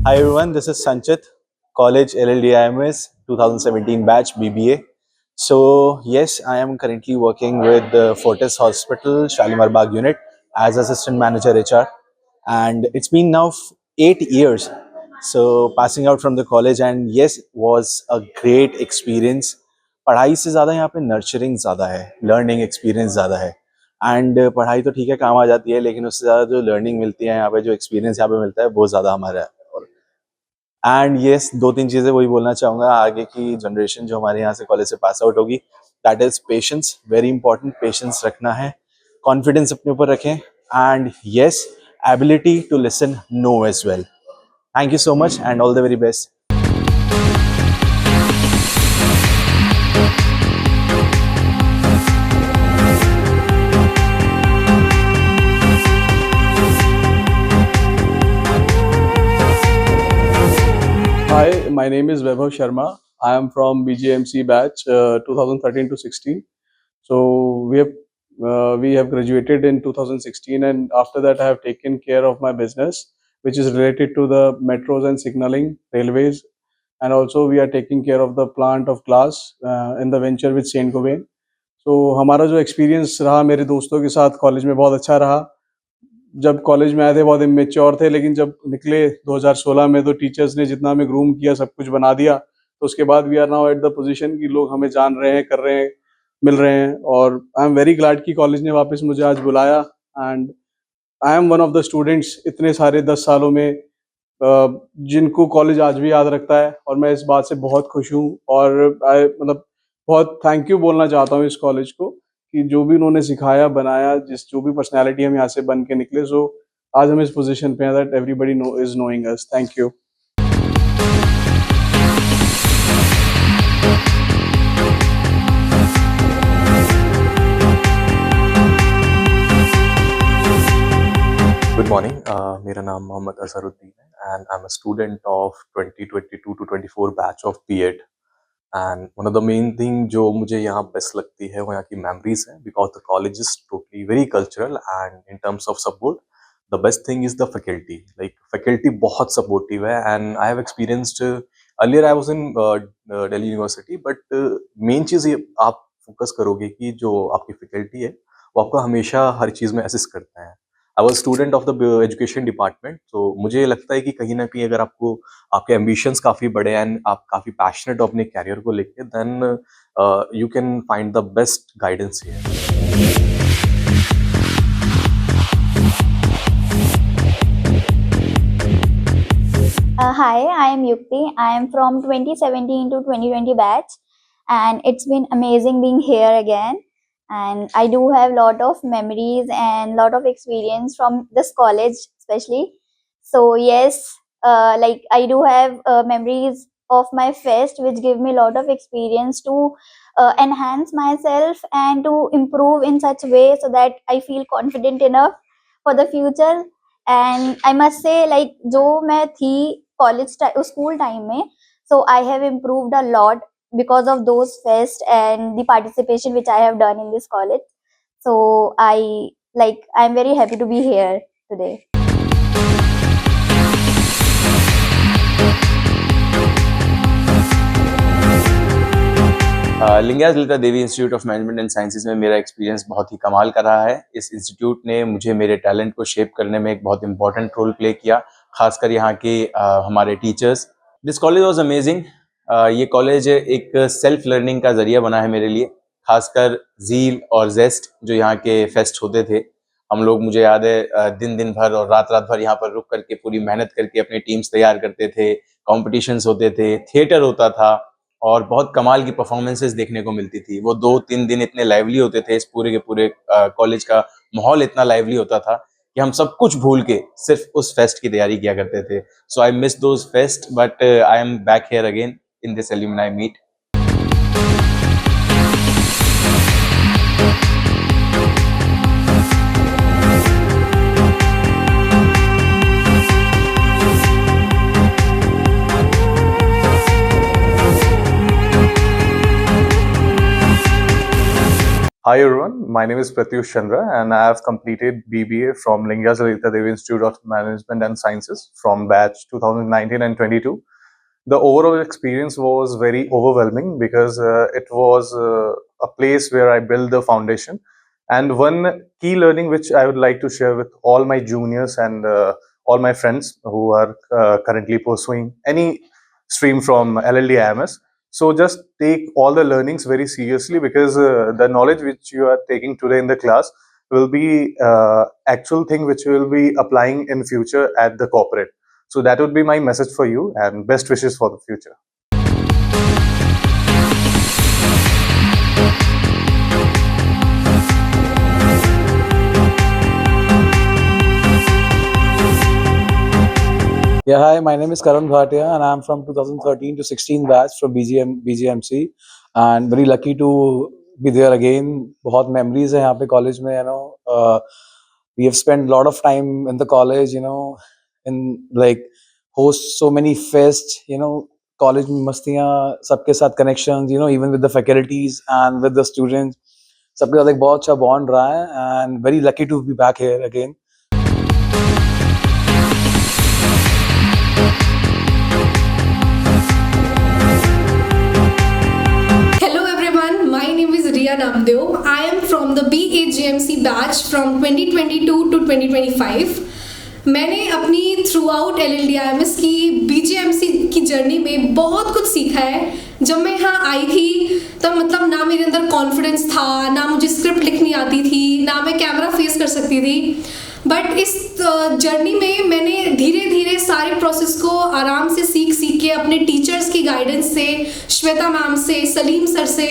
Hi everyone, this is Sanchit, College LLDIMS 2017 batch BBA. So yes, I am currently working with the Fortis Hospital Shalimar Bagh unit as assistant manager HR, and it's been now 8 years. So passing out from the college, and yes, was a great experience. पढ़ाई से ज़्यादा यहाँ पे nurturing ज़्यादा है, learning experience ज़्यादा है. And पढ़ाई तो ठीक है काम आ जाती है, लेकिन उससे ज़्यादा जो लर्निंग मिलती है यहाँ पे, जो एक्सपीरियंस यहाँ पे मिलता है, वो ज़्यादा हमारा है. एंड येस, दो तीन चीज़ें वही बोलना चाहूँगा. आगे की जनरेशन जो हमारे यहाँ से कॉलेज से पास आउट होगी, that is patience. Very important, patience रखना है, कॉन्फिडेंस अपने ऊपर रखें, and yes, ability to listen no as well. Thank you so much and all the very best. Hi, my name is Vaibhav Sharma. I am from BGMC batch 2013 to 16. So we have graduated in 2016, and after that I have taken care of my business, which is related to the metros and signaling, railways, and also we are taking care of the plant of glass in the venture with Saint Gobain. So हमारा जो experience रहा मेरे दोस्तों के साथ college में बहुत अच्छा रहा. जब कॉलेज में आए थे बहुत इमेच्योर थे, लेकिन जब निकले 2016 में तो टीचर्स ने जितना हमें ग्रूम किया, सब कुछ बना दिया. तो उसके बाद we are now at the position कि लोग हमें जान रहे हैं, कर रहे हैं, मिल रहे हैं. और आई एम वेरी ग्लैड कि कॉलेज ने वापस मुझे आज बुलाया. And I am one of the students इतने सारे 10 सालों में जिनको कॉलेज आज भी याद रखता है, और मैं इस बात से बहुत खुश हूँ. और मतलब बहुत थैंक यू बोलना चाहता हूँ इस कॉलेज को कि जो भी उन्होंने सिखाया, बनाया, जो भी पर्सनैलिटी हम यहाँ से बन के निकले, सो आज हम इस पोजीशन पे हैं that everybody is knowing us. Thank you. Good morning. मेरा नाम मोहम्मद अजहरुद्दीन है and I'm a student of 2022 to 24 batch of B.Ed. And one of the main thing जो मुझे यहाँ best लगती है वो यहाँ की memories है, because the college is totally very cultural, and in terms of support, the best thing is the faculty. Like faculty बहुत supportive है, and I have experienced earlier I was in Delhi University, but main चीज़ ये आप focus करोगे कि जो आपकी faculty है वो आपको हमेशा हर चीज़ में assist करते हैं. I was student of the education department, तो मुझे लगता है कि कहीं ना कहीं अगर आपको आपके एम्बिशंस काफ़ी बड़े एंड आप काफ़ी पैशनेट हो अपने कैरियर को लेके, then you can find the best guidance here. Hi, I am Yukti. I am from 2017 to 2020 batch, and it's been amazing being here again. And I do have lot of memories and lot of experience from this college, especially. So yes, like I do have memories of my fest, which give me lot of experience to enhance myself and to improve in such way so that I feel confident enough for the future. And I must say, like जो मैं थी college school time में, so I have improved a lot because of those fest and the participation which I have done in this college. So I'm very happy to be here today. Lingayat Lalita Devi institute of management and sciences में मेरा experience बहुत ही कमाल का रहा है. इस institute ने मुझे मेरे टैलेंट को शेप करने में एक बहुत इंपॉर्टेंट रोल प्ले किया, खासकर यहाँ के हमारे teachers. This college was amazing. ये कॉलेज एक सेल्फ लर्निंग का जरिया बना है मेरे लिए, खासकर जील और जेस्ट जो यहाँ के फेस्ट होते थे. हम लोग, मुझे याद है, दिन दिन भर और रात रात भर यहाँ पर रुक करके पूरी मेहनत करके अपने टीम्स तैयार करते थे. कॉम्पिटिशन्स होते थे, थिएटर होता था, और बहुत कमाल की परफॉर्मेंसेस देखने को मिलती थी. वो 2-3 दिन इतने लाइवली होते थे, इस पूरे के पूरे कॉलेज का माहौल इतना लाइवली होता था कि हम सब कुछ भूल के सिर्फ उस फेस्ट की तैयारी किया करते थे. So I miss those fest, but I am back here again in this alumni meet. Hi everyone, my name is Pratyush Chandra and I have completed BBA from Lingya Lalita Devi Institute of Management and Sciences from batch 2019 and 22. The overall experience was very overwhelming because it was a place where I built the foundation. And one key learning which I would like to share with all my juniors and all my friends who are currently pursuing any stream from LLD IMS. So just take all the learnings very seriously because the knowledge which you are taking today in the class will be actual thing which you will be applying in future at the corporate. So that would be my message for you and best wishes for the future. Yeah, hi, my name is Karan Bhatia and I'm from 2013 to 16 batch from BGMC and very lucky to be there again. बहुत memories है यहाँ पे college में, you know. We have spent a lot of time in the college, you know, in like host so many fests, you know, college में मस्तियाँ, सबके साथ connections, you know, even with the faculties and with the students. सबके साथ एक बहुत अच्छा bond रहा है and very lucky to be back here again. Hello everyone, my name is Riya Namdeo. I am from the BAGMC batch from 2022 to 2025. मैंने अपनी through out LLDIMS की BGMC की जर्नी में बहुत कुछ सीखा है. जब मैं यहाँ आई थी तब मतलब ना मेरे अंदर कॉन्फिडेंस था, ना मुझे स्क्रिप्ट लिखनी आती थी, ना मैं कैमरा फेस कर सकती थी. बट इस जर्नी में मैंने धीरे धीरे सारे प्रोसेस को आराम से सीख के अपने टीचर्स की गाइडेंस से, श्वेता मैम से, सलीम सर से,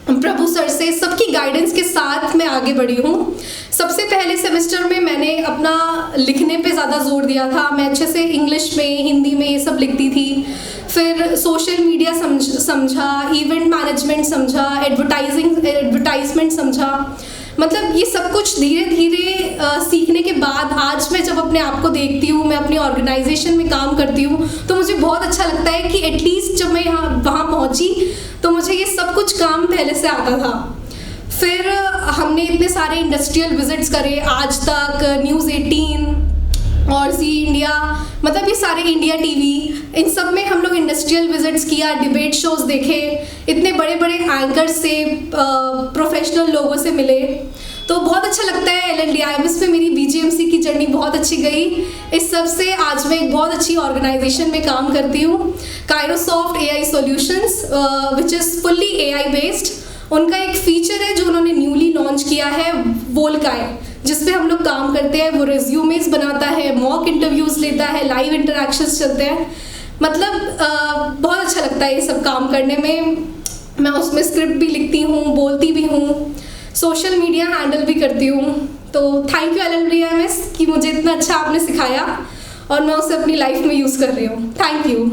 प्रभु सर से, सबकी गाइडेंस के साथ मैं आगे बढ़ी हूँ. सबसे पहले सेमेस्टर में मैंने अपना लिखने पे ज़्यादा जोर दिया था. मैं अच्छे से इंग्लिश में, हिंदी में ये सब लिखती थी. फिर सोशल मीडिया समझा, इवेंट मैनेजमेंट समझा, एडवर्टाइजमेंट समझा. मतलब ये सब कुछ धीरे धीरे सीखने के बाद आज मैं जब अपने आप को देखती हूँ, मैं अपनी ऑर्गेनाइजेशन में काम करती हूँ, तो मुझे बहुत अच्छा लगता है कि एटलीस्ट जब मैं वहाँ पहुँची तो मुझे ये सब कुछ काम पहले से आता था. फिर हमने इतने सारे इंडस्ट्रियल विजिट्स करे, आज तक, न्यूज़ 18 और जी इंडिया, मतलब ये सारे इंडिया टीवी, इन सब में हम लोग इंडस्ट्रियल विजिट्स किया, डिबेट शोज देखे, इतने बड़े बड़े एंकर से, प्रोफेशनल लोगों से मिले. तो बहुत अच्छा लगता है. LLDIMS में मेरी BGMC की जर्नी बहुत अच्छी गई. इस सब से आज मैं एक बहुत अच्छी ऑर्गेनाइजेशन में काम करती हूँ, कायरोसॉफ्ट AI solutions, which is fully AI based. उनका एक फीचर है जो उन्होंने न्यूली लॉन्च किया है, वोलकाय, जिस पे हम लोग काम करते हैं. वो रिज्यूमेस बनाता है, मॉक इंटरव्यूज़ लेता है, लाइव इंटरेक्शंस चलते हैं. मतलब बहुत अच्छा लगता है ये सब काम करने में. मैं उसमें स्क्रिप्ट भी लिखती हूँ, बोलती भी हूँ, सोशल मीडिया हैंडल भी करती हूँ. तो थैंक यू LLDIMS कि मुझे इतना अच्छा आपने सिखाया और मैं उसे अपनी लाइफ में यूज़ कर रही हूँ. Thank you.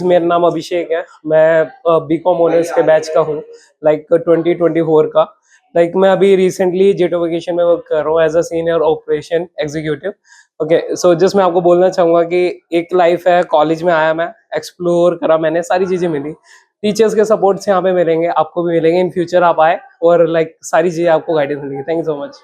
मेरा नाम अभिषेक है. मैं BCom ऑनर्स के बैच का हूँ, लाइक 2024 का. लाइक मैं अभी रिसेंटली जेटो वेकेशन में वर्क कर रहा हूँ as a senior operation executive. Okay, so just मैं आपको बोलना चाहूँगा कि एक लाइफ है, कॉलेज में आया, मैं एक्सप्लोर करा, मैंने सारी चीज़ें मिली. टीचर्स के सपोर्ट से यहाँ पे मिलेंगे, आपको भी मिलेंगे. इन फ्यूचर आप आए और लाइक सारी चीज़ें आपको गाइडेंस मिलेगी. Thank you so much.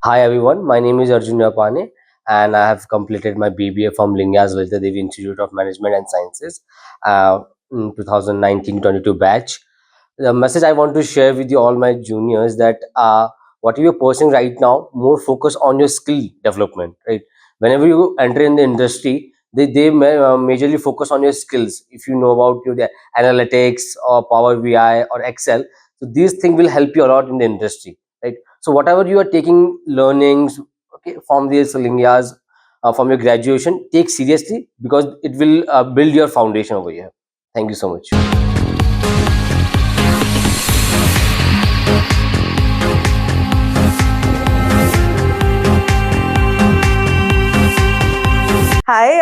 Hi everyone, my name is Arjun Yapane and I have completed my BBA from Lingya Lalita Devi Institute of Management and Sciences in 2019-22 batch. The message I want to share with you all my juniors that whatever you're pursuing right now, more focus on your skill development, right? Whenever you enter in the industry, they majorly focus on your skills. If you know about the analytics or Power BI or Excel, so these things will help you a lot in the industry, right? So whatever you are taking learnings, okay, from these Lingyas, from your graduation, take seriously because it will build your foundation over here. Thank you so much.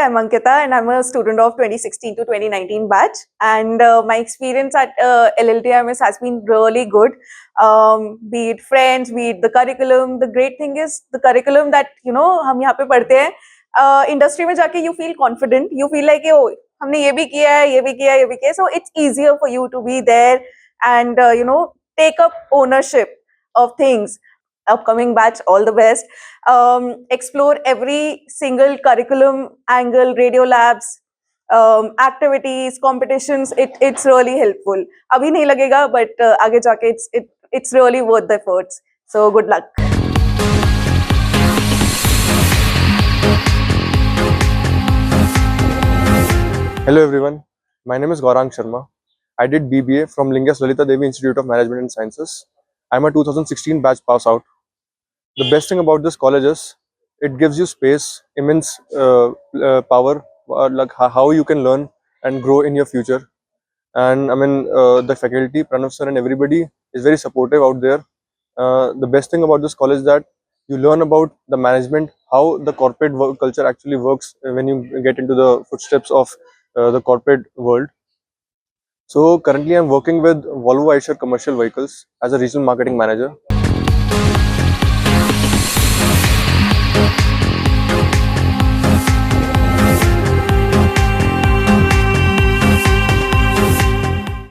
I'm Ankita and I'm a student of 2016 to 2019 batch. And my experience at LLTMS has been really good. Be it friends, be it the curriculum. The great thing is the curriculum that, हम यहाँ पे पढ़ते हैं. Industry में जाके you feel confident. You feel like, oh, हमने ये भी किया है, ये भी किया है, ये भी किया है. So it's easier for you to be there and, take up ownership of things. Upcoming batch, all the best. Explore every single curriculum angle, radio labs, activities, competitions. It's really helpful. Abhi nahi lagega, but आगे जाके it's really worth the efforts. So good luck. Hello everyone, my name is Gaurang Sharma. I did BBA from Lingas Lalita Devi Institute of Management and Sciences. I'm a 2016 batch pass out. The best thing about this college is it gives you space, immense power, like how you can learn and grow in your future. And I mean, the faculty, Pranav sir and everybody is very supportive out there. The best thing about this college is that you learn about the management, how the corporate work culture actually works when you get into the footsteps of the corporate world. So currently I'm working with Volvo Eicher Commercial Vehicles as a regional marketing manager.